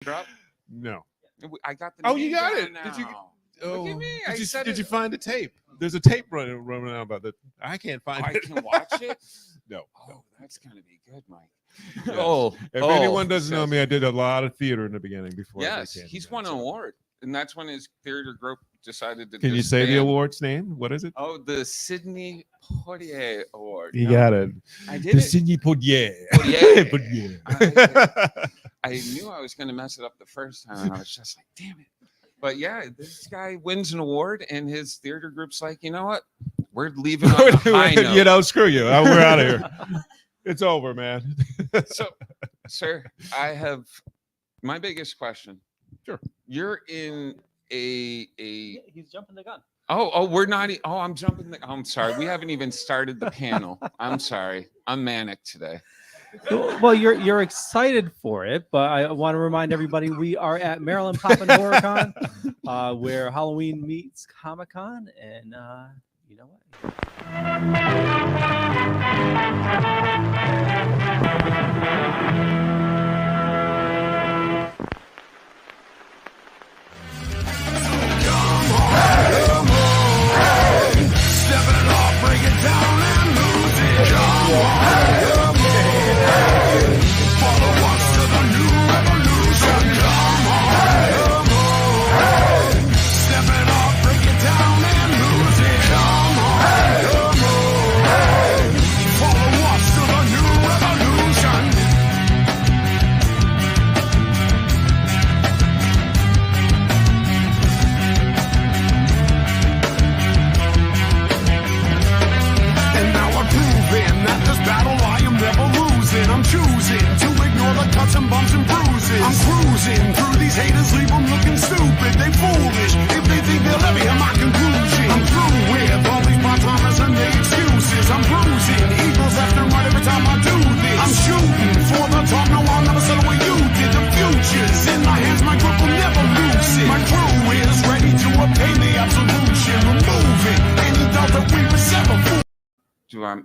Drop. No. I got the. Oh, you name got down it. now. Did you? Look at me. I said Did it. you find the tape? There's a tape running around about that. I can't find I it. can watch it. No. Oh, that's gonna be good, Mike. Yes. Oh, If oh, anyone doesn't know yes. me, I did a lot of theater in the beginning before. Yes, I did he's Candyman, won an so. award, and that's when his theater group decided to. Can you say the disband. award's name? What is it? Oh, the Sidney Poitier Award. You No, got it. I did The it. Sidney Poitier. Poitier. Poitier. I knew I was going to mess it up the first time, and I was just like, "Damn it!" But yeah, this guy wins an award, and his theater group's like, "You know what? We're leaving on a high note." You know, screw you. We're out of here. It's over, man. So, sir, I have my biggest question. Sure. You're in a. Yeah, he's jumping the gun. Oh, we're not. Oh, I'm jumping. I'm sorry. We haven't even started the panel. I'm sorry. I'm manic today. Well, you're excited for it, but I want to remind everybody we are at Maryland Pop and Horror Con, where Halloween meets Comic Con, and you know what?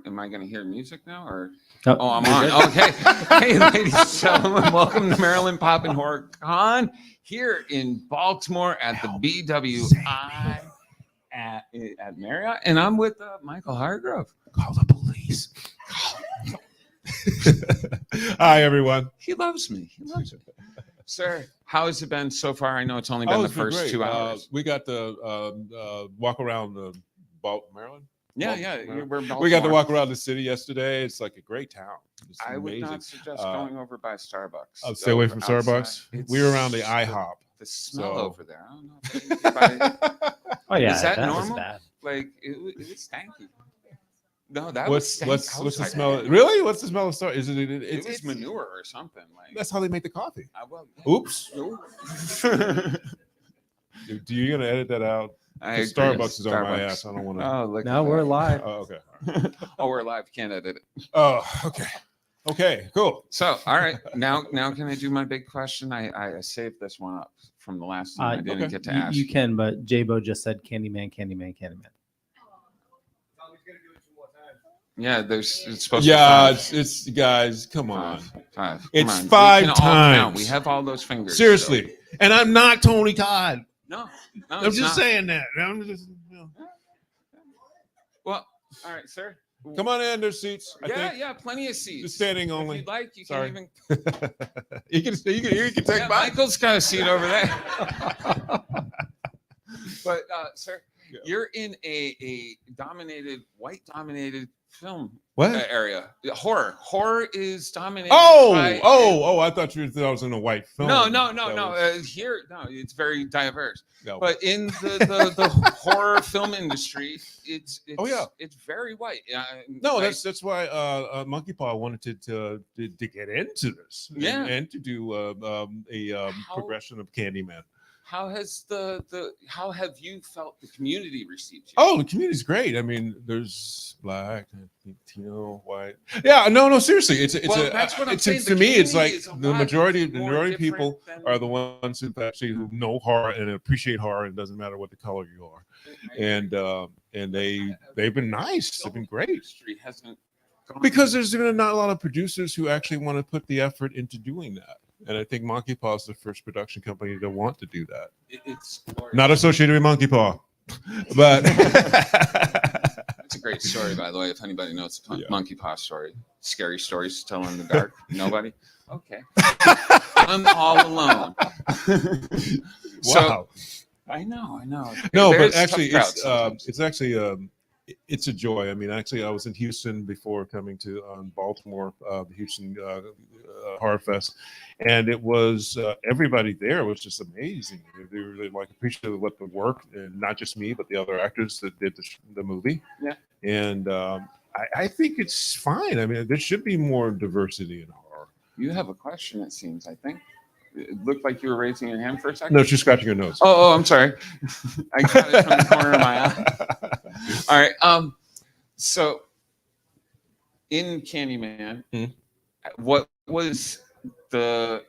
Am I going to hear music now, or? Oh, Oh, I'm on. Okay. Hey, ladies and gentlemen, welcome to Maryland Pop and Horror Con here in Baltimore at the BWI at Marriott, and I'm with Michael Hargrove. Call the police. Hi, everyone. He loves me. He loves me. Sir, how has it been so far? I know it's only been the It's been first great. 2 hours. We got to walk around Maryland. Yeah. We're We got to Baltimore. walk around the city yesterday. It's like a great town. It's I would amazing. not suggest going over by Starbucks. I'll stay away from Outside. Starbucks. It's- We were around the IHOP. The smell So- over there. I don't know. If anybody- Oh yeah, Is that was normal? bad. like it was stanky. No, that was What's stank what's the outside. smell? Really? What's the smell of Star? Is it? It It's was manure or something. Like That's how they make the coffee. well, Oops. I Do you gonna edit that out? 'Cause agree. Starbucks is on my ass. I don't want to. Oh, look. Now at we're that. live. Oh, okay. Oh, we're live. Can't edit it. Oh, okay. Okay. Cool. So, all right. Now can I do my big question? I saved this one up from the last time I didn't okay. get to You, ask. you can, but J-Bo just said Candyman, Candyman, Candyman. Yeah, it's supposed Yeah, to be it's guys. Come on. five. Come It's on. We 5 can all count. times. We have all those fingers. Seriously. so- And I'm not Tony Todd. No, I'm it's just not. saying that. I'm just, Well, all right, sir. come on in. There's seats. I Yeah, think. yeah, plenty of seats. Just standing If only. you'd like, you Sorry. can even. you can take Yeah, mine. Michael's got a seat over there. But, sir, Yeah. you're in a white dominated film What? area. Horror is dominated. Oh, by, I thought you thought I was in a white film. No. That was- Here, no, it's very diverse. no. But in the horror film industry, it's Oh, yeah. it's very white. No, like, that's why Monkey Paw wanted to get into this. Yeah. and to do a How- progression of Candyman. how has how have you felt the community received you? Oh, the community's great. I mean, there's black, Latino, white. Yeah, no, seriously, it's Well, that's what I'm saying. to The me, it's community like is a the lot majority of more people different are than- the ones who actually who know horror and appreciate horror. And it doesn't matter what the color you are. And they've been nice. They've been great. Industry hasn't gone- Because there's not a lot of producers who actually want to put the effort into doing that. And I think Monkey Paw is the first production company to want to do that. It's Not associated with Monkey Paw, but It's a great story, by the way. If anybody knows the Yeah. Monkey Paw story, scary stories to tell in the dark. Nobody. Okay. I'm all alone. wow. I know. No, There's but actually, tough crowds sometimes. it's actually it's a joy. I mean, actually, I was in Houston before coming to Baltimore, the Houston Horror Fest, and it was everybody there was just amazing. They were really, like appreciative of what the work, and not just me, but the other actors that did the movie. Yeah. And I think it's fine. I mean, there should be more diversity in horror. You have a question, it seems, I think. It looked like you were raising your hand for a second. No, she's scratching her nose. Oh, I'm sorry. I got it from the corner of my eye. All right. So in Candyman, what was the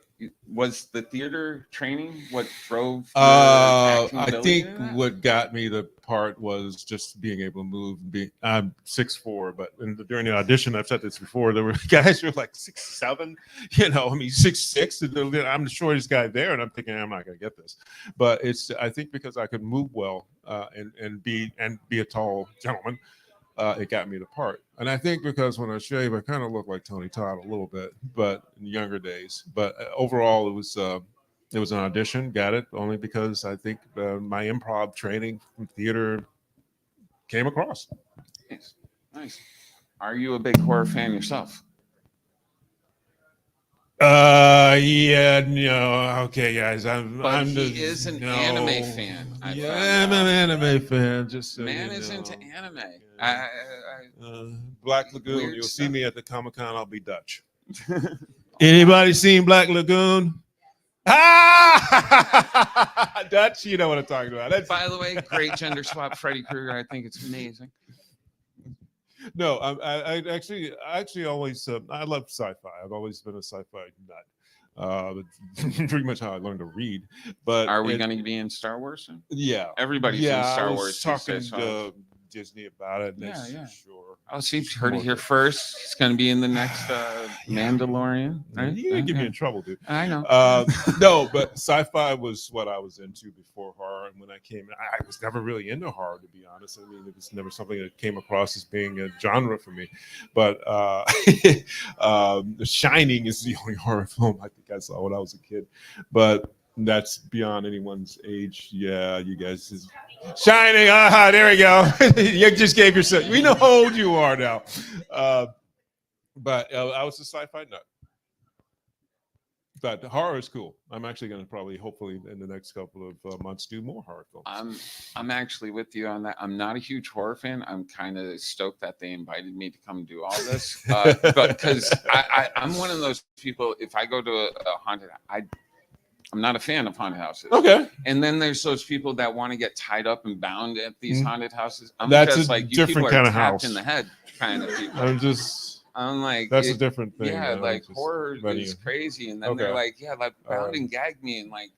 theater training what drove I acting think ability to that? what got me the part was just being able to move. I'm 6'4", but during the audition, I've said this before, there were guys who were like 6'7", I mean 6'6". I'm the shortest guy there, and I'm thinking I'm not going to get this. But I think because I could move well and be a tall gentleman, it got me the part. And I think because when I shave, I kind of look like Tony Todd a little bit, but in younger days. But overall, it was an audition. Got it only because I think my improv training from theater came across. Nice. Are you a big horror fan yourself? Yeah, no, okay, guys. He is an anime fan. I'm an anime fan. Just so Man you is know. into anime. Yeah. Black Lagoon. Weird You'll stuff. see me at the Comic-Con. I'll be Dutch. Anybody seen Black Lagoon? Ah, Dutch. You know what I'm talking about. By the way, great gender swap Freddy Krueger. I think it's amazing. No, I actually always I love sci-fi. I've always been a sci-fi nut. Pretty much how I learned to read. But Are we going to be in Star Wars soon? Yeah, Everybody's in Star I was Wars. talking to Disney about it. And Yeah. Sure. Oh, see, heard it here first. It's going to be in the next Mandalorian. Right? You didn't get me in trouble, dude. I know. No, but sci-fi was what I was into before horror. And when I came, I was never really into horror, to be honest. I mean, it was never something that came across as being a genre for me. But The Shining is the only horror film I think I saw when I was a kid. But that's beyond anyone's age. Yeah, you guys. Shining. There we go. You just gave yourself. We know how old you are now. But I was a sci-fi nut. But horror is cool. I'm actually going to probably, hopefully, in the next couple of months, do more horror films. I'm actually with you on that. I'm not a huge horror fan. I'm kind of stoked that they invited me to come do all this, but because I'm one of those people. If I go to a haunted, I'm not a fan of haunted houses. Okay. And then there's those people that want to get tied up and bound at these haunted houses. I'm That's just a like, you different people kind are of tapped house. in the head kind of people. I'm like, that's a different thing. Yeah, man. like Just horror venue. is crazy. And then they're like, like bound and gag me and like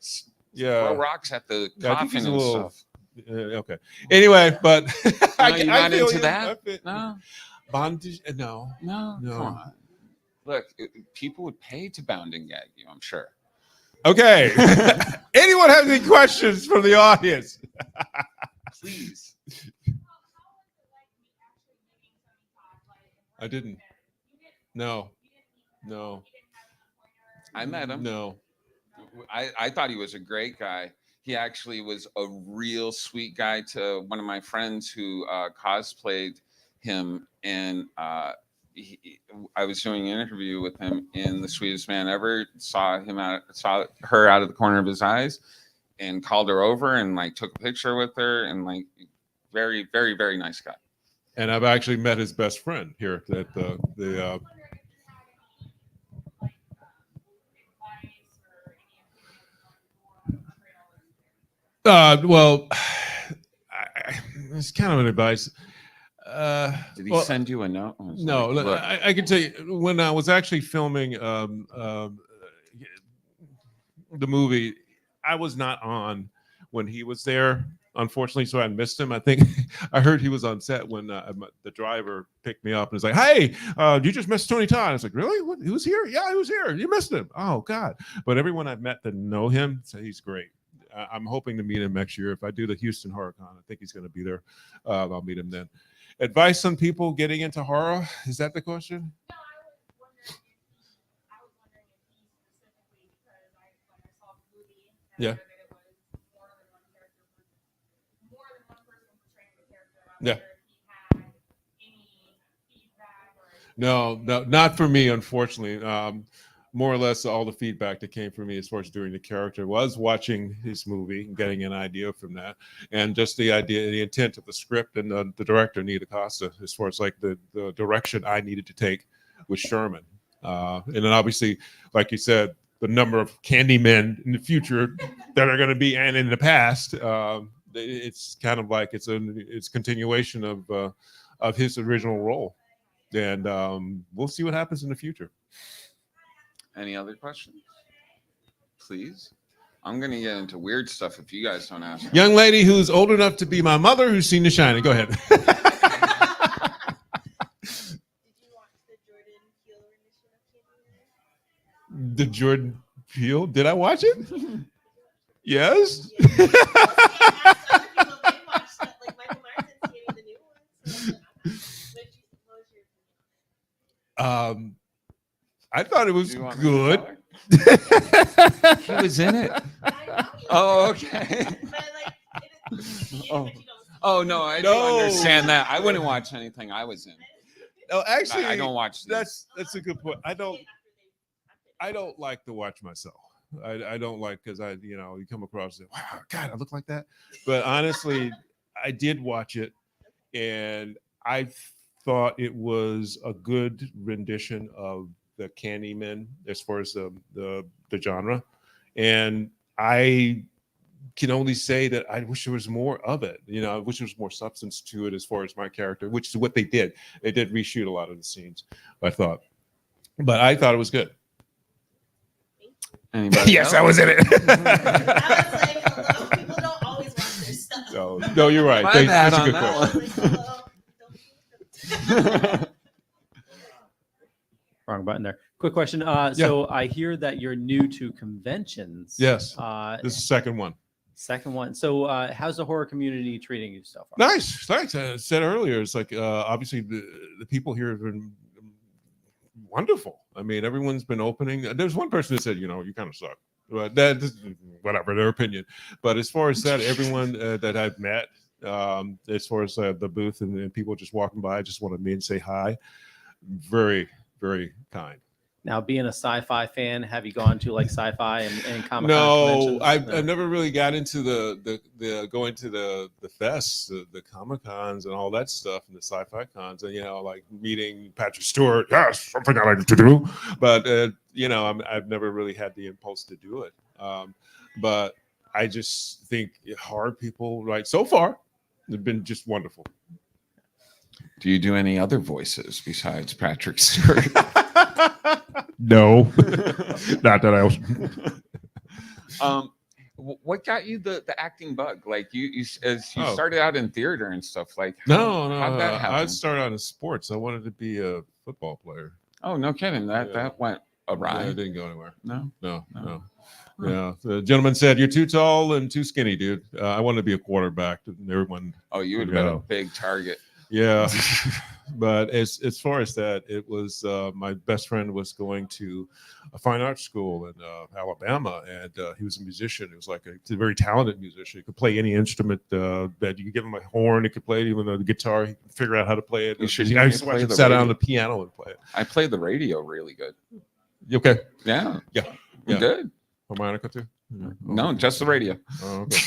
throw rocks at the coffin and stuff. Okay. Anyway, but No, you're not into you. that? No. Bondage? No. Come on. Look, people would pay to bound and gag you, I'm sure. Okay. Anyone have any questions from the audience? Please. I didn't. No. I met him. No. I thought he was a great guy. He actually was a real sweet guy to one of my friends who cosplayed him, and I was doing an interview with him, and the sweetest man ever saw her out of the corner of his eyes, and called her over and like took a picture with her, and like very, very, very nice guy. And I've actually met his best friend here at the well, it's kind of an advice. Did he send you a note? No, like, I can tell you when I was actually filming the movie, I was not on when he was there unfortunately, so I missed him. I think I heard he was on set when the driver picked me up and was like, "Hey, you just missed Tony Todd." I was like, "Really? What? He was here? Yeah, he was here. You missed him. Oh God!" But everyone I've met that know him say he's great. I'm hoping to meet him next year. If I do the Houston Horror Con, I think he's going to be there. I'll meet him then. Advice on people getting into horror? Is that the question? No, I was wondering if he specifically, because when I saw the movie, and Yeah. I heard that it was more than one character, more than one person portraying the character. I Yeah. wonder if he had any feedback or. No, not for me, unfortunately. More or less, all the feedback that came from me as far as doing the character was watching his movie and getting an idea from that, and just the idea, the intent of the script and the director, Nita Costa, as far as like the direction I needed to take with Sherman. And then obviously, like you said, the number of Candymen in the future that are going to be and in the past, it's kind of like it's continuation of his original role. And we'll see what happens in the future. Any other questions? Please. I'm gonna get into weird stuff if you guys don't ask. Young lady who's old enough to be my mother who's seen The Shining. Go ahead. Did you watch the Jordan Peele rendition of Candyman? The Jordan Peele. Did I watch it? Yes. Yeah. And other people, they watched it, like Michael Myers and seeing the new ones. What was your opinion? I thought it was Do you want me to good. tell her? He was in it. I know you Oh, know, okay. But like, it is, Oh. but you don't. Oh no, I No. don't understand that. I wouldn't watch anything I was in. No, actually, I don't watch these. that's a good point. I don't like to watch myself. I don't like, because you come across it. Wow, God, I look like that. But honestly, I did watch it, and I thought it was a good rendition of the Candyman as far as the genre, and I can only say that I wish there was more of it. I wish there was more substance to it as far as my character, which is what they did. They did reshoot a lot of the scenes, I thought, but I thought it was good. Anybody Yes, else? I was in it. I was like, hello, people don't always watch their stuff. No, you're right. My That's bad a good on that question. I was like, hello, don't do it. Wrong button there. Quick question. So I hear that you're new to conventions. Yes, This this is the second one. second one. So how's the horror community treating you so far? Nice, thanks. I said earlier, it's like obviously the people here have been wonderful. I mean, everyone's been opening. There's one person that said, you kind of suck. But whatever their opinion. But as far as that, everyone that I've met, as far as the booth and people just walking by, just want to meet and say hi. Very, very kind. Now, being a sci-fi fan, have you gone to like sci-fi and Comic-Con No, conventions? I never really got into the going to the fests, the Comic Cons and all that stuff, and the sci-fi cons, and like meeting Patrick Stewart. Yes, something I like to do, but I've never really had the impulse to do it. But I just think horror people, right, so far, have been just wonderful. Do you do any other voices besides Patrick Stewart? No, not that What got you the acting bug? Like you Oh. started out in theater and stuff. Like No, how'd that happen? I started out in sports. I wanted to be a football player. Oh, no kidding. Yeah. That went awry. Yeah, it didn't go anywhere. No. No. Huh. Yeah, the gentleman said, "You're too tall and too skinny, dude." I wanted to be a quarterback. And everyone, Oh, you would have been Yeah. a big target. yeah. But as far as that, it was my best friend was going to a fine arts school in Alabama, and he was a musician. He was like a very talented musician. He could play any instrument that you could give him a horn. He could play it, even the guitar. He could figure out how to play it. You should I hear used me to watch play him the sit down on radio. the piano and play it. I played the radio really good. You okay? Yeah. Yeah. Good. Harmonica too? No, just the radio. Oh, okay.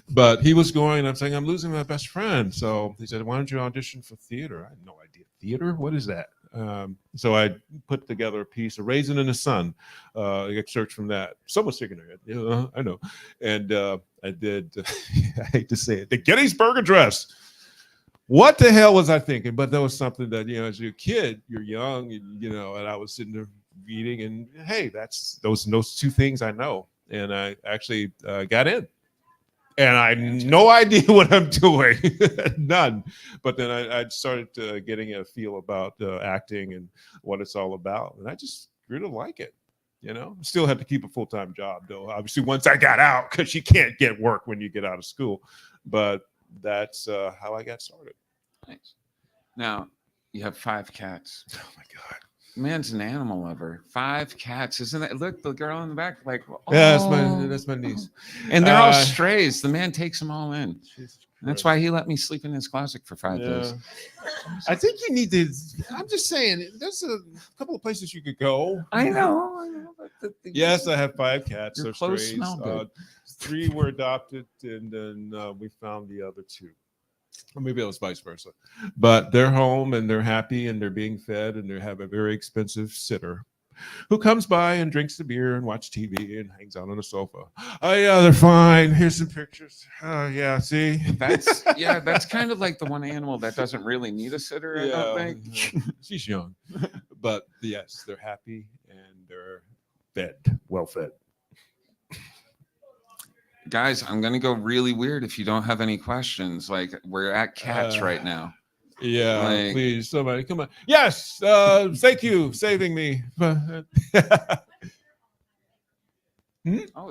But he was going, I'm saying, I'm losing my best friend. So he said, why don't you audition for theater? I had no idea. Theater? What is that? So I put together a piece, A Raisin in the Sun, excerpt from that. Someone's shaking their head. Yeah, I know. And I did, I hate to say it, the Gettysburg Address. What the hell was I thinking? But that was something that, as you're a kid, you're young, and I was sitting there reading, and hey, that's those two things I know. And I actually got in. and I had no idea what I'm doing, none. But then I started getting a feel about acting and what it's all about, and I just grew to like it. Still had to keep a full-time job though. Obviously, once I got out, because you can't get work when you get out of school. But that's how I got started. Nice. Now you have 5 cats. Oh my God. Man's an animal lover. 5 cats, isn't that? Look, the girl in the back, like, oh. Yeah, that's my niece. And they're all strays. The man takes them all in. Jesus That's Christ. why he let me sleep in his closet for 5 days. I think you need to. I'm just saying, there's a couple of places you could go. I know. But Yes, I have 5 cats. Your They're clothes strays. smell good. 3 were adopted, and then we found the other 2. Or maybe it was vice versa. But they're home and they're happy and they're being fed and they have a very expensive sitter who comes by and drinks the beer and watch TV and hangs out on the sofa. Oh yeah, they're fine. Here's some pictures. Oh yeah, see? That's kind of like the one animal that doesn't really need a sitter, I don't think. She's young. But yes, they're happy and they're fed, well fed. Guys, I'm gonna go really weird if you don't have any questions. Like, we're at cats right now. Yeah, Like- please, somebody, come on. Yes, thank you, saving me. Oh,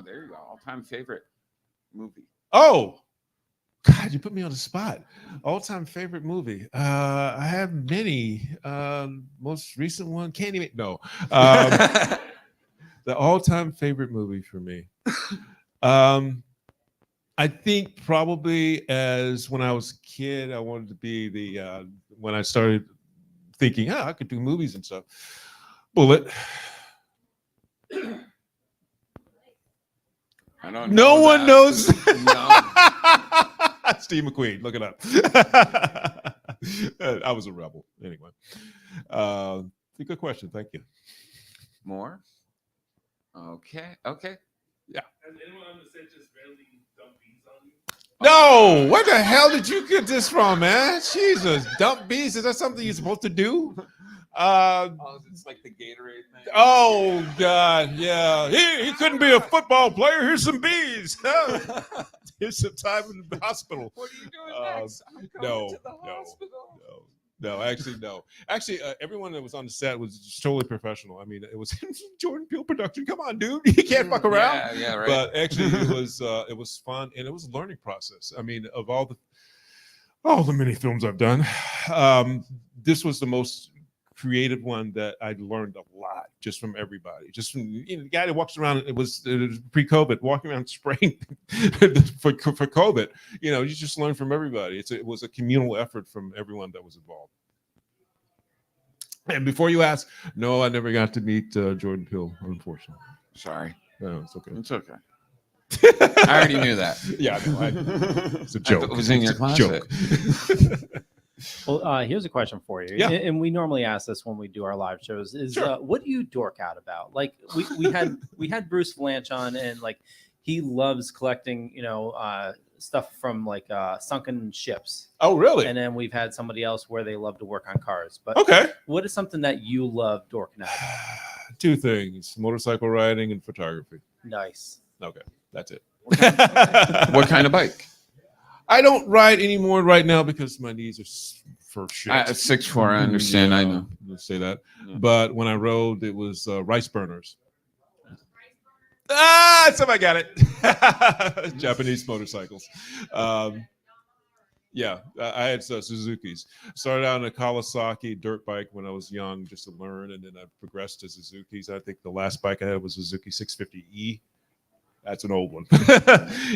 there you go. All-time favorite movie. Oh, God, you put me on the spot. All-time favorite movie. I have many. Most recent one, Candyman. No, the all-time favorite movie for me. I think probably as when I was a kid, I wanted to be the when I started thinking, I could do movies and stuff. Bullet. I don't No know one that. knows. No. Steve McQueen, look it up. I was a rebel anyway. Good question. Thank you. More? Okay. Yeah. Has anyone on the set just randomly dumped bees on you? No, where the hell did you get this from, man? Jesus, dump bees. Is that something you're supposed to do? It's like the Gatorade thing. Oh God, yeah. He couldn't be a football player. Here's some bees. Here's some time in the hospital. What are you doing next? I'm going no, to the no, hospital. No, actually, no. Actually, everyone that was on the set was just totally professional. I mean, it was Jordan Peele production. Come on, dude, you can't fuck around. Yeah, right. But actually, it was fun and it was a learning process. I mean, of all the many films I've done, this was the most creative one that I learned a lot just from everybody. Just from the guy that walks around. It was pre-COVID, walking around spraying for COVID. You just learn from everybody. It was a communal effort from everyone that was involved. And before you ask, no, I never got to meet Jordan Peele, unfortunately. Sorry. No, it's okay. It's okay. I already knew that. Yeah, I know. It's a I joke. thought it was in your It's a closet. joke. Well, here's a question for you, Yeah. and we normally ask this when we do our live shows: is Sure. what do you dork out about? Like we had Bruce Blanche on, and like he loves collecting, stuff from like sunken ships. Oh, really? And then we've had somebody else where they love to work on cars. But Okay. what is something that you love dorking out? 2 things: motorcycle riding and photography. Nice. Okay, that's it. What kind of bike? I don't ride anymore right now because my knees are for shit. 6'4", I understand. I know. Let's say that. Yeah. But when I rode, it was rice burners. Somebody got it. Japanese motorcycles. Yeah, I had Suzuki's. Started out on a Kawasaki dirt bike when I was young, just to learn, and then I progressed to Suzuki's. I think the last bike I had was Suzuki 650E. That's an old one.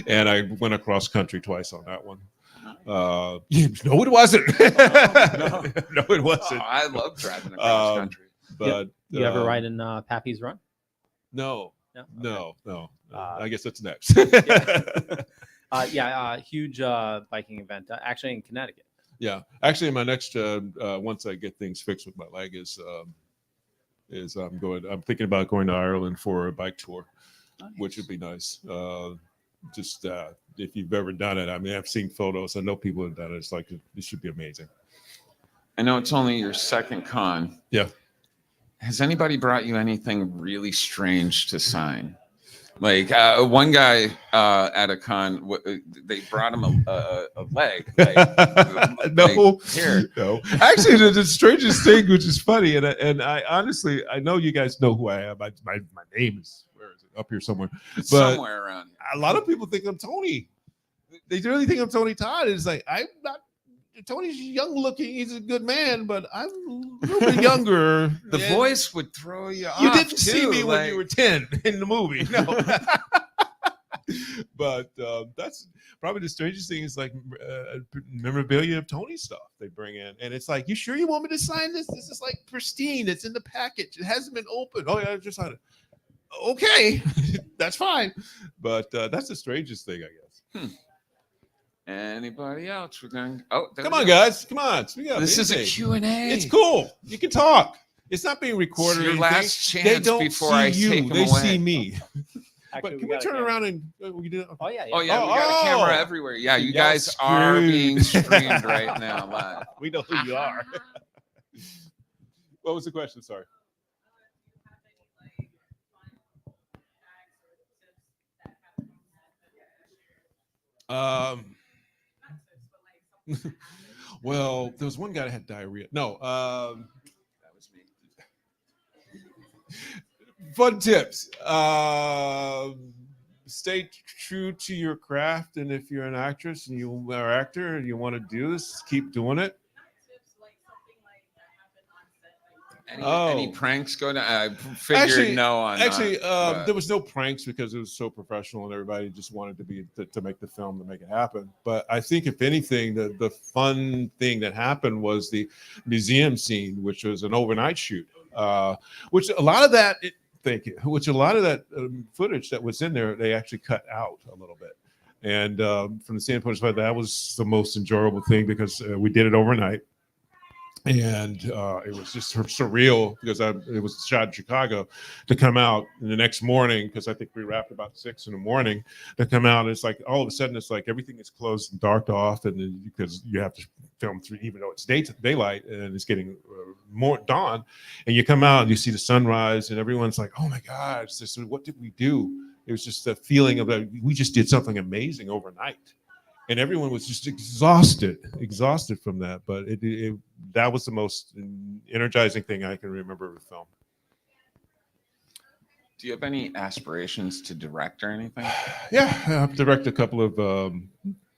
And I went across country twice on that one. No, it wasn't. No, it wasn't. Oh, I love driving across country. But You ever ride in Pappy's Run? No. No. No. Uh, I guess that's next. Huge biking event actually in Connecticut. Yeah, actually, my next once I get things fixed with my leg is I'm thinking about going to Ireland for a bike tour, which would be nice. Just if you've ever done it, I mean, I've seen photos. I know people have done it. It's like it should be amazing. I know it's only your second con. Yeah. Has anybody brought you anything really strange to sign? Like one guy at a con, they brought him a leg. Like, No, here. no. Actually, the strangest thing, which is funny, and I honestly, I know you guys know who I am. My name is, where is it? Up here somewhere. But somewhere around. a lot of people think I'm Tony. They really think I'm Tony Todd. It's like, I'm not. Tony's young looking. He's a good man, but I'm a little bit younger. The And voice would throw you off. you didn't see too, me when you were 10 in the movie. No. But that's probably the strangest thing is like memorabilia of Tony stuff they bring in. And it's like, you sure you want me to sign this? This is like pristine. It's in the package. It hasn't been opened. Oh, yeah, I just signed it. Okay, that's fine. But that's the strangest thing, I guess. Anybody else? We're going. Oh, Come on, guys. Come on. Speak up. This is a Anything. Q&A. It's cool. You can talk. It's not being recorded. It's your or anything. last chance They don't before see I you. take them They away. see me. Actually, But can we got a turn camera. around and we do? Oh yeah, yeah. Oh yeah, we got a camera everywhere. Yeah, you Y'all guys are screwed. being streamed right now live. We know who you are. What was the question? Sorry. Well, there was one guy that had diarrhea. No, That was me. fun tips. Stay true to your craft, and if you're an actress and you are an actor and you want to do this, keep doing it. Any Oh. pranks going on? I figured no on. Actually, but- there was no pranks because it was so professional and everybody just wanted to make the film to make it happen. But I think if anything, the fun thing that happened was the museum scene, which was an overnight shoot. Which a lot of that, which a lot of that footage that was in there, they actually cut out a little bit. And from the standpoint of that was the most enjoyable thing because we did it overnight. And it was just surreal because it was shot in Chicago to come out the next morning because I think we wrapped about 6 a.m. to come out. And it's like all of a sudden it's like everything is closed and darked off, and then, because you have to film through even though it's daylight and it's getting more dawn, and you come out and you see the sunrise and everyone's like, oh my God, what did we do? It was just a feeling of that we just did something amazing overnight. And everyone was just exhausted from that. But that was the most energizing thing I can remember of the film. Do you have any aspirations to direct or anything? Yeah, I've directed a couple of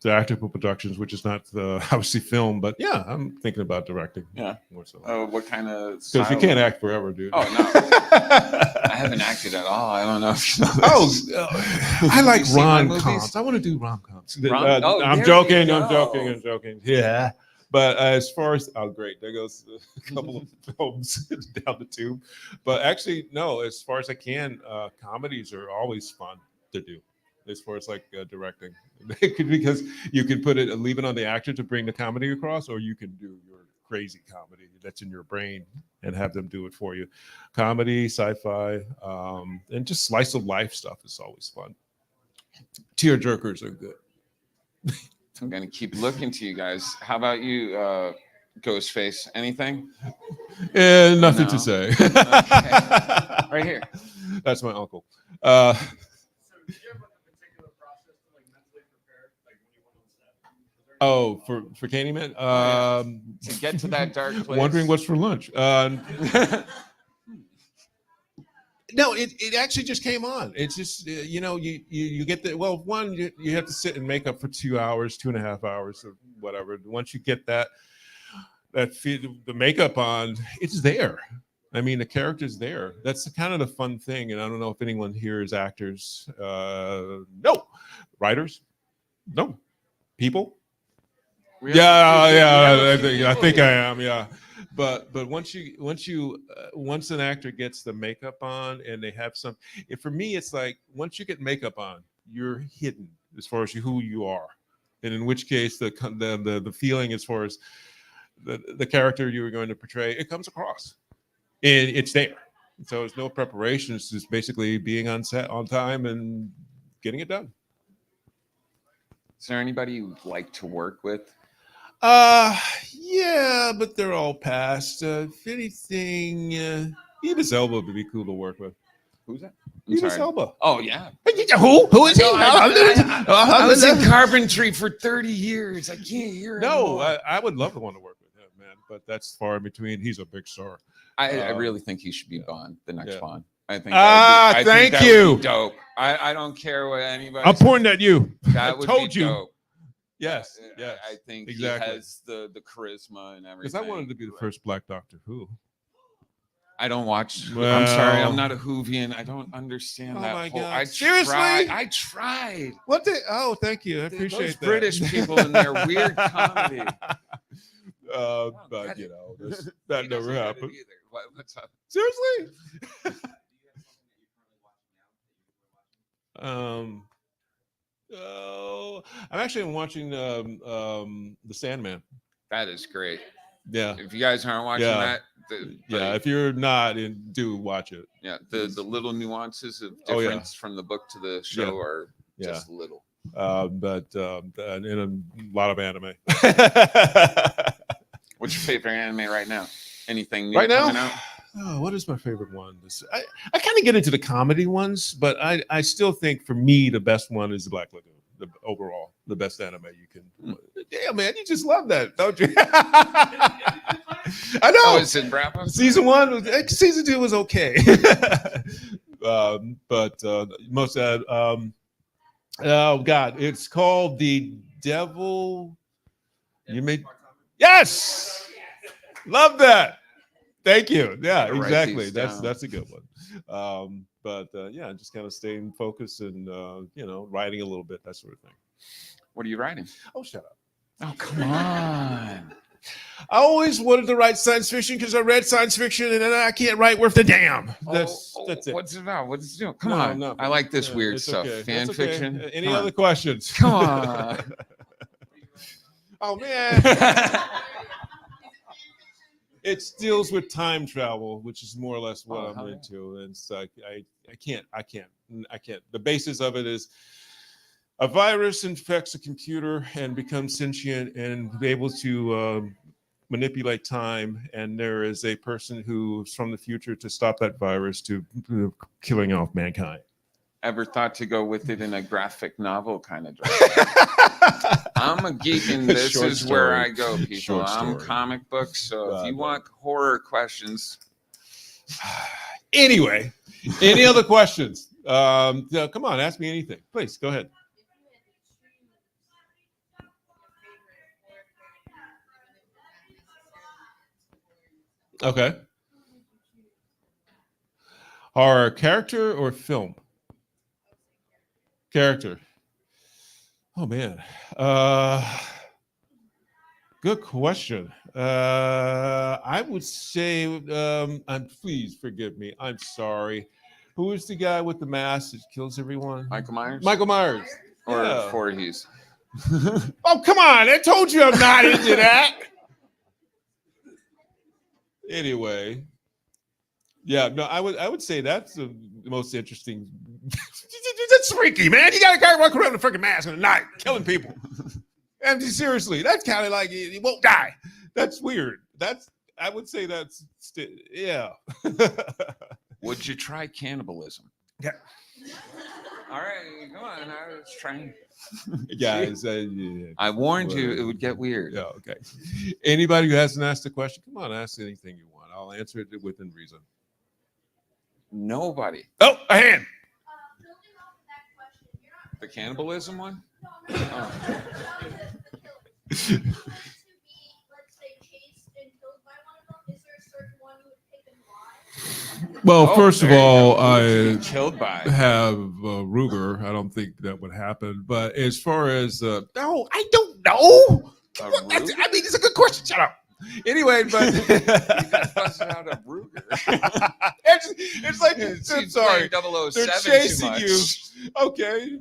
theatrical productions, which is not obviously film, but yeah, I'm thinking about directing. Yeah. More so. What kind of? Because you can't act forever, dude. Oh no, I haven't acted at all. I don't know if you know this. I like You seen my rom-coms. movies? I want to do rom-coms. Oh, I'm there joking. you I'm go. joking. Yeah. But as far as, oh, great. There goes a couple of films down the tube. But actually, no, as far as I can, comedies are always fun to do. As far as like directing, because you can leave it on the actor to bring the comedy across, or you can do your crazy comedy that's in your brain and have them do it for you. Comedy, sci-fi, and just slice of life stuff is always fun. Tear jerkers are good. I'm gonna keep looking to you guys. How about you, Ghostface? Anything? Nothing No. to say. Okay. Right here. That's my uncle. So did you have like a particular process to like mentally prepare, like when you went on set? Was there any- For Candyman, To get to that dark place. wondering what's for lunch. No, it actually just came on. It's just you get the one you have to sit in makeup for 2 hours, 2.5 hours, or whatever. Once you get the makeup on, it's there. I mean, the character's there. That's kind of the fun thing. And I don't know if anyone here is actors. No, writers. No, people. I think I am. Yeah, but once an actor gets the makeup on and they have some, for me, it's like once you get makeup on, you're hidden as far as who you are, and in which case the feeling as far as the character you were going to portray, it comes across, and it's there. So there's no preparation. It's just basically being on set on time and getting it done. Is there anybody you'd like to work with? Yeah, but they're all past. If anything, Idris Elba would be cool to work with. Who's that? I'm Idris sorry. Elba. Oh yeah. Who? Who is he? No, I was in carpentry for 30 years. I can't hear it. No, anymore. I would love to want to work with him, man. But that's far in between. He's a big star. I really think he should be Bond, the next Yeah. Bond. I think. Ah, I think thank that would you. be dope. I don't care what anybody. I'm pointing at you. That I would told be you. dope. Yes, yes. I think exactly. he has the charisma and everything. Because I wanted to be the first Black Doctor Who. I don't watch. Well, I'm sorry. I'm not a Whovian. I don't understand that. my whole, God. I Seriously? I tried. What the? Oh, thank you. I appreciate Those that. British people and their weird comedy. But you know, that He never doesn't get it happened. either. What's up? Seriously? Oh, I'm actually watching the Sandman. That is great. Yeah, If you guys aren't watching Yeah. that, yeah. If you're not, do watch it. the little nuances of Oh, yeah. difference from the book to the show Yeah. are Yeah, just little. but and in a lot of anime. What's your favorite anime right now? Anything new Right now? coming out? Oh, what is my favorite one? I kind of get into the comedy ones, but I still think for me the best one is the Black Lagoon. Overall, the best anime you can. Damn, man, you just love that, don't you? I know. Oh, it's in wrap up. Season 1 was, season 2 was okay. But most of that, oh God, it's called The Devil. You made, yes, love that. Thank you. Yeah, Gotta write exactly. these That's down. a good one. But yeah, just kind of staying focused and writing a little bit, that sort of thing. What are you writing? Oh, shut up. Oh, come on. I always wanted to write science fiction because I read science fiction and then I can't write worth a damn. That's it. What's it about? What's it doing? Come No, on. nothing. I like this Yeah, weird it's stuff. okay. Fan That's okay. fiction. Any Come other on. questions? Come on. Oh man. It deals with time travel, which is more or less what I'm hell yeah. into. And it's like I can't. The basis of it is a virus infects a computer and becomes sentient and able to manipulate time. And there is a person who's from the future to stop that virus to killing off mankind. Ever thought to go with it in a graphic novel kind of direction? I'm a geek, and this Short is where story. I go, people. Short I'm story. comic books, so if you want horror questions, Anyway, any other questions? Come on, ask me anything. Please, go ahead. Okay. Horror character or film? Character. Oh man. Good question. I would say, please forgive me. I'm sorry. Who is the guy with the mask that kills everyone? Michael Myers Michael Myers. or Yeah. Voorhees. Oh, come on. I told you I'm not into that. Anyway. Yeah, no, I would say that's the most interesting. That's freaky, man. You got a guy walking around with a freaking mask in the night, killing people. And seriously, that's kind of like he won't die. That's weird. I would say that's yeah. Would you try cannibalism? Yeah. All right, come on. I was trying. Guys, I warned you it would get weird. Yeah, okay. Anybody who hasn't asked a question, come on, ask anything you want. I'll answer it within reason. Nobody. Oh, a hand. Building off of that question, you're not The cannibalism one? the killing. To be, let's say, chased and killed by one of them, is there a certain one you would pick and why? Well, Oh, first of there you all, go. I Killed by. have Ruger. I don't think that would happen. But as far as no, I don't know. A I Ruger? mean, it's a good question. Shut up. Anyway, but You just busted out a Ruger. it's like I'm She's sorry. playing 007 They're too chasing much. you. Okay.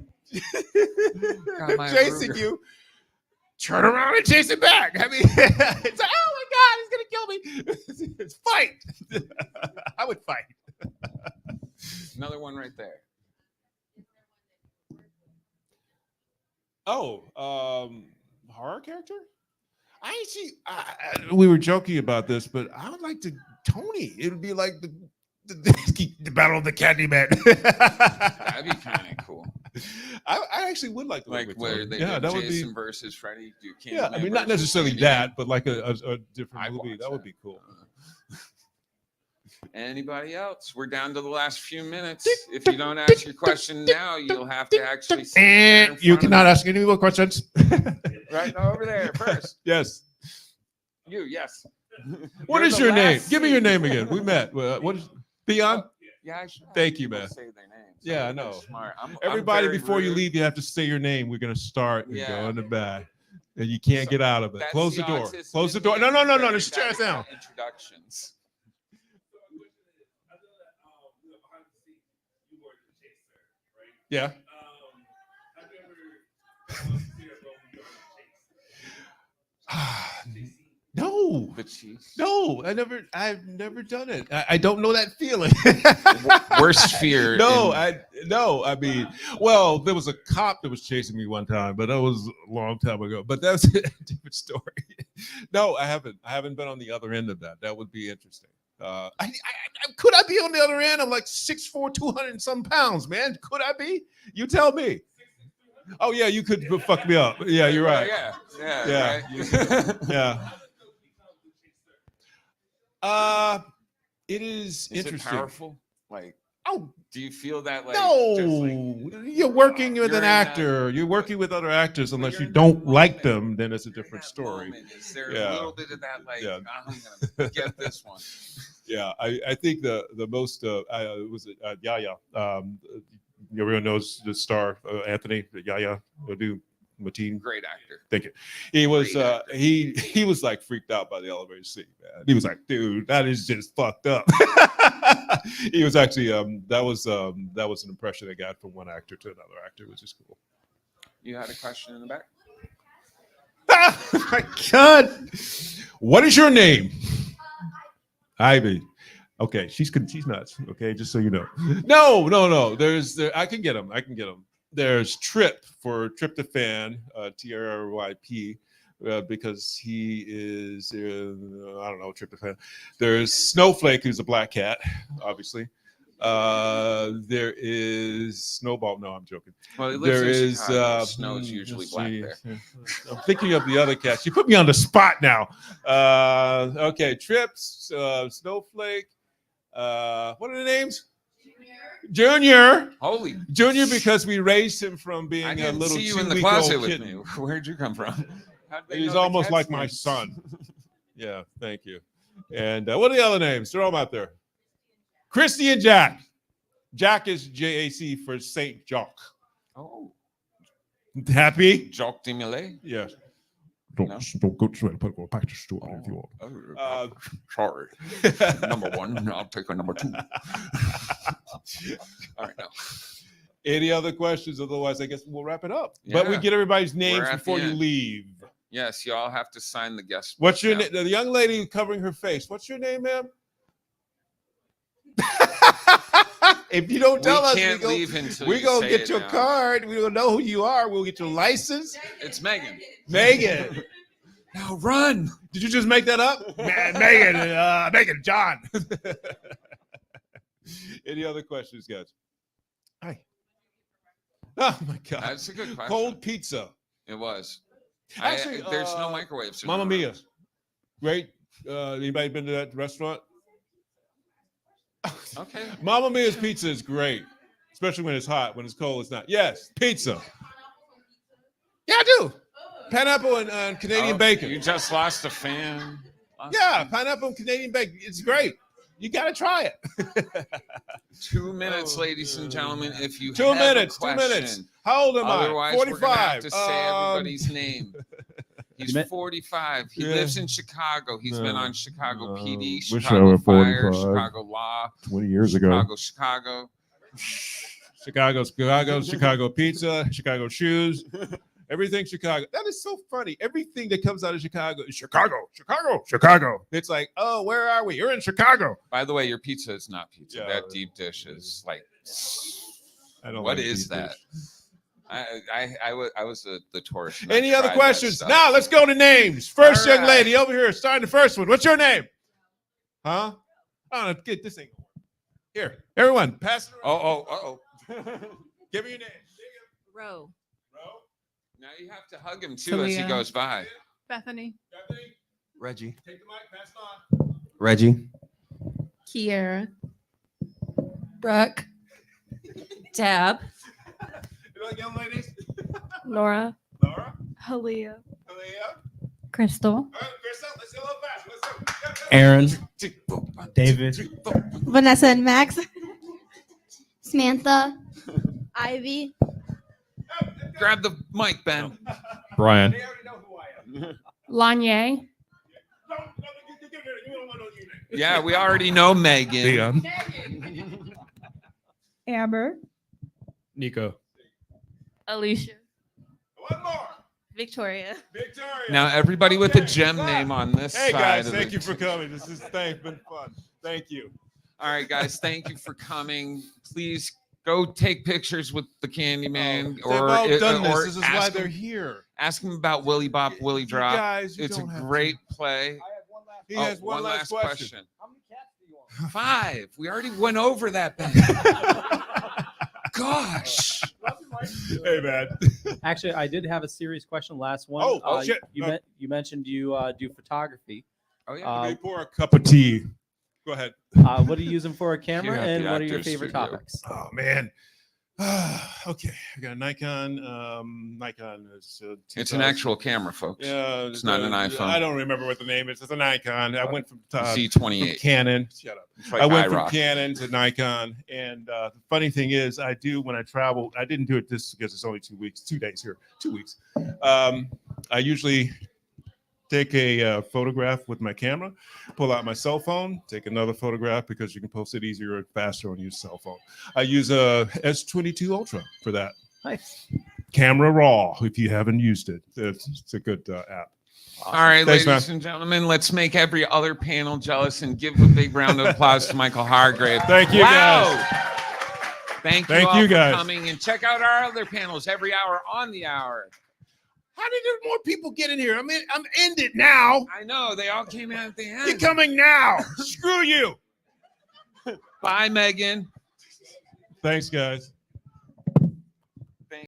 Got my They're chasing Ruger. you. Turn around and chase it back. I mean, it's like, oh my God, he's gonna kill me. It's fight. I would fight. Another one right there. Oh, horror character? We were joking about this, but I would like to Tony. It would be like The Battle of the Candyman. That'd be kind of cool. I actually would like to Like work with where Tony. they Yeah, did that would Jason be. versus Freddy. Do Yeah, I Candyman mean, not versus necessarily Candyman. that, but like a different I'd movie. watch That would be cool. Anybody else? We're down to the last few minutes. If you don't ask your question now, you'll have to actually. Sit there in And you front of cannot me. ask any more questions. Right over there first. Yes. You, yes. What You're is the your name? last Give me your seat. name again. We met. What is Beyond? Yeah, I should have Thank you, people man. Say their names. Yeah, I They're know. Smart. I'm Everybody, very before you rude. leave, you have to say your name. We're gonna start and go Yeah. in the back, and you can't get out of it. That's Close the door. autism Close the in door. me. No, no, no, I'm no. very Just bad shut it at down. Introductions. Yeah. Have you ever seen a role when you were chasing? No. The Chiefs. No, I've never done it. I don't know that feeling. Worst fear. No, in- I mean, well, there was a cop that was chasing me one time, but that was a long time ago. But that's a different story. No, I haven't been on the other end of that. That would be interesting. Could I be on the other end? I'm like 6'4", 200 and some pounds, man. Could I be? You tell me. Oh yeah, you could fuck me up. Yeah, you're right. Yeah. Yeah. Right? Yeah. It is Is it interesting. powerful? Like, Oh do you feel that? Like, no, just like, you're working with you're an in that- actor. You're working with other actors. Unless you're you in don't that like moment. them, then it's a you're in different that story. moment. Is there Yeah. a little bit of that? Like, Yeah. I'm gonna get this one. Yeah, I think the most was it Yaya. Everyone knows the star Anthony Yaya Adu Mateen. Great actor. Thank you. He was Great actor. he was like freaked out by the elevator scene, man. He was like, dude, that is just fucked up. He was actually that was an impression I got from one actor to another actor, which is cool. You had a question in the back. Oh my God. What is your name? Ivy. Okay, she's nuts. Okay, just so you know. No. I can get him. There's Trip for Tryptophan, TRYP, because he is I don't know, Tryptophan. There's Snowflake, who's a black cat, obviously. There is Snowball. No, I'm joking. Well, it lives There in is Chicago. Snow is usually let's black see. there. I'm thinking of the other cats. You put me on the spot now. Okay, Trips, Snowflake. What are the names? Junior. Holy! Junior, because we raised him from being I a didn't little see you in the 2-week-old closet with kitten. me. Where'd you come from? How'd they He's know the almost cat's like my names? son. Yeah, thank you. And what are the other names? Throw them out there. Christy and Jack. Jack is JAC for Saint Jock. Oh, Happy? Jacques de Millet. Yes. No? Don't go to back to store if you want. Sorry. Number one, I'll take a number two. All right, now. Any other questions? Otherwise, I guess we'll wrap it up. But we Yeah. get everybody's names We're at before the you end. leave. Yes, you all have to sign the guest. What's your book name? The young lady covering her face. What's your name, ma'am? If you don't now. tell We us, can't leave until we're you gonna say get it your now. card. We don't know who you are. We'll get your license. It's Megan. Megan. Now run. Did you just make that up? Megan, John. Any other questions, guys? Hi. Oh my God. That's a good question. Cold pizza. It was. Actually, There's no microwaves. Mamma Mia. Great. Anybody been to that restaurant? Okay. Mamma Mia's pizza is great, especially when it's hot. When it's cold, it's not. Yes, pizza. Yeah, I do. Pineapple and Canadian Oh, bacon. You just lost a fan. Yeah, pineapple and Canadian bacon. It's great. You got to try it. 2 minutes, ladies and gentlemen. If you 2 have minutes. a 2 question. minutes. How old am Otherwise, I? we're gonna have 45. to say everybody's name. He's meant- 45. He Yeah. lives in Chicago. He's been on Chicago PD, wish I Chicago were Fire, 45. Chicago Law, 20 years Chicago. Chicago pizza, Chicago shoes, everything Chicago. That is so funny. Everything that comes out of Chicago is Chicago. It's like, oh, where are we? You're in Chicago. By the way, your pizza is not pizza. Yeah. That deep dish is like. I don't What like is deep that? dish. I was the tourist. and I Any other tried that questions? stuff. Now let's go to names. First All young right. lady over here, starting the first one. What's your name? Huh? I don't know. Get this thing. Here, everyone, pass it around. Oh. Give me your name. Row. Now you have to hug him too as he Talia. goes by. Bethany. Bethany, Reggie. take the mic, pass it on. Reggie. Kiera. Brooke. Deb. You like young ladies? Laura. Laura, Halia. Aaliyah. Crystal. All right, Crystal, let's go a little fast. Let's go. Aaron. David. Vanessa and Max. Samantha. Ivy. Grab the mic, Ben. Brian. They already know who I am. Lanye. You don't want to know your name. Yeah, we already know Megan. Amber. Nico. Alicia. One more. Victoria. Victoria. Now everybody with a Okay, gem cut. name on this Hey side. guys, of thank the- you for coming. This has been fun. Thank you. All right, guys, thank you for coming. Please go take pictures with the Candyman, They've all done or this. This is why ask they're him, here. ask him about Willy Bop, Willy You Drop. guys, you It's a don't have to. great play. He Oh, has one last question. How many cats do you want? 5. We already went over that, Ben. Gosh. Hey man. Actually, I did have a serious question. Last one. Oh, shit. You mentioned you do photography. Oh yeah. Let me pour a cup of tea. Go ahead. What are you using for a camera, have and the what are your actor's favorite studio. topics? Oh man. Okay, I got a Nikon. Nikon is. It's an actual camera, folks. Yeah, It's not an iPhone. I don't remember what the name is. It's a Nikon. I went from Z28. Canon. Shut up. It's like I went from IROC. Canon to Nikon, and the funny thing is, I do when I travel. I didn't do it this because it's only 2 weeks, 2 days here, 2 weeks. I usually take a photograph with my camera, pull out my cell phone, take another photograph because you can post it easier and faster on your cell phone. I use a S22 Ultra for that. Nice. Camera Raw, if you haven't used it, it's a good app. All right, Thanks, ladies man. and gentlemen, let's make every other panel jealous and give a big round of applause to Michael Hargrave. Thank you, guys. Thank you Thank all you, for guys. coming, and check out our other panels every hour on the hour. How did more people get in here? I'm ended now. I know they all came out at the You're end. coming now. Screw you. Bye, Megan. Thanks, guys.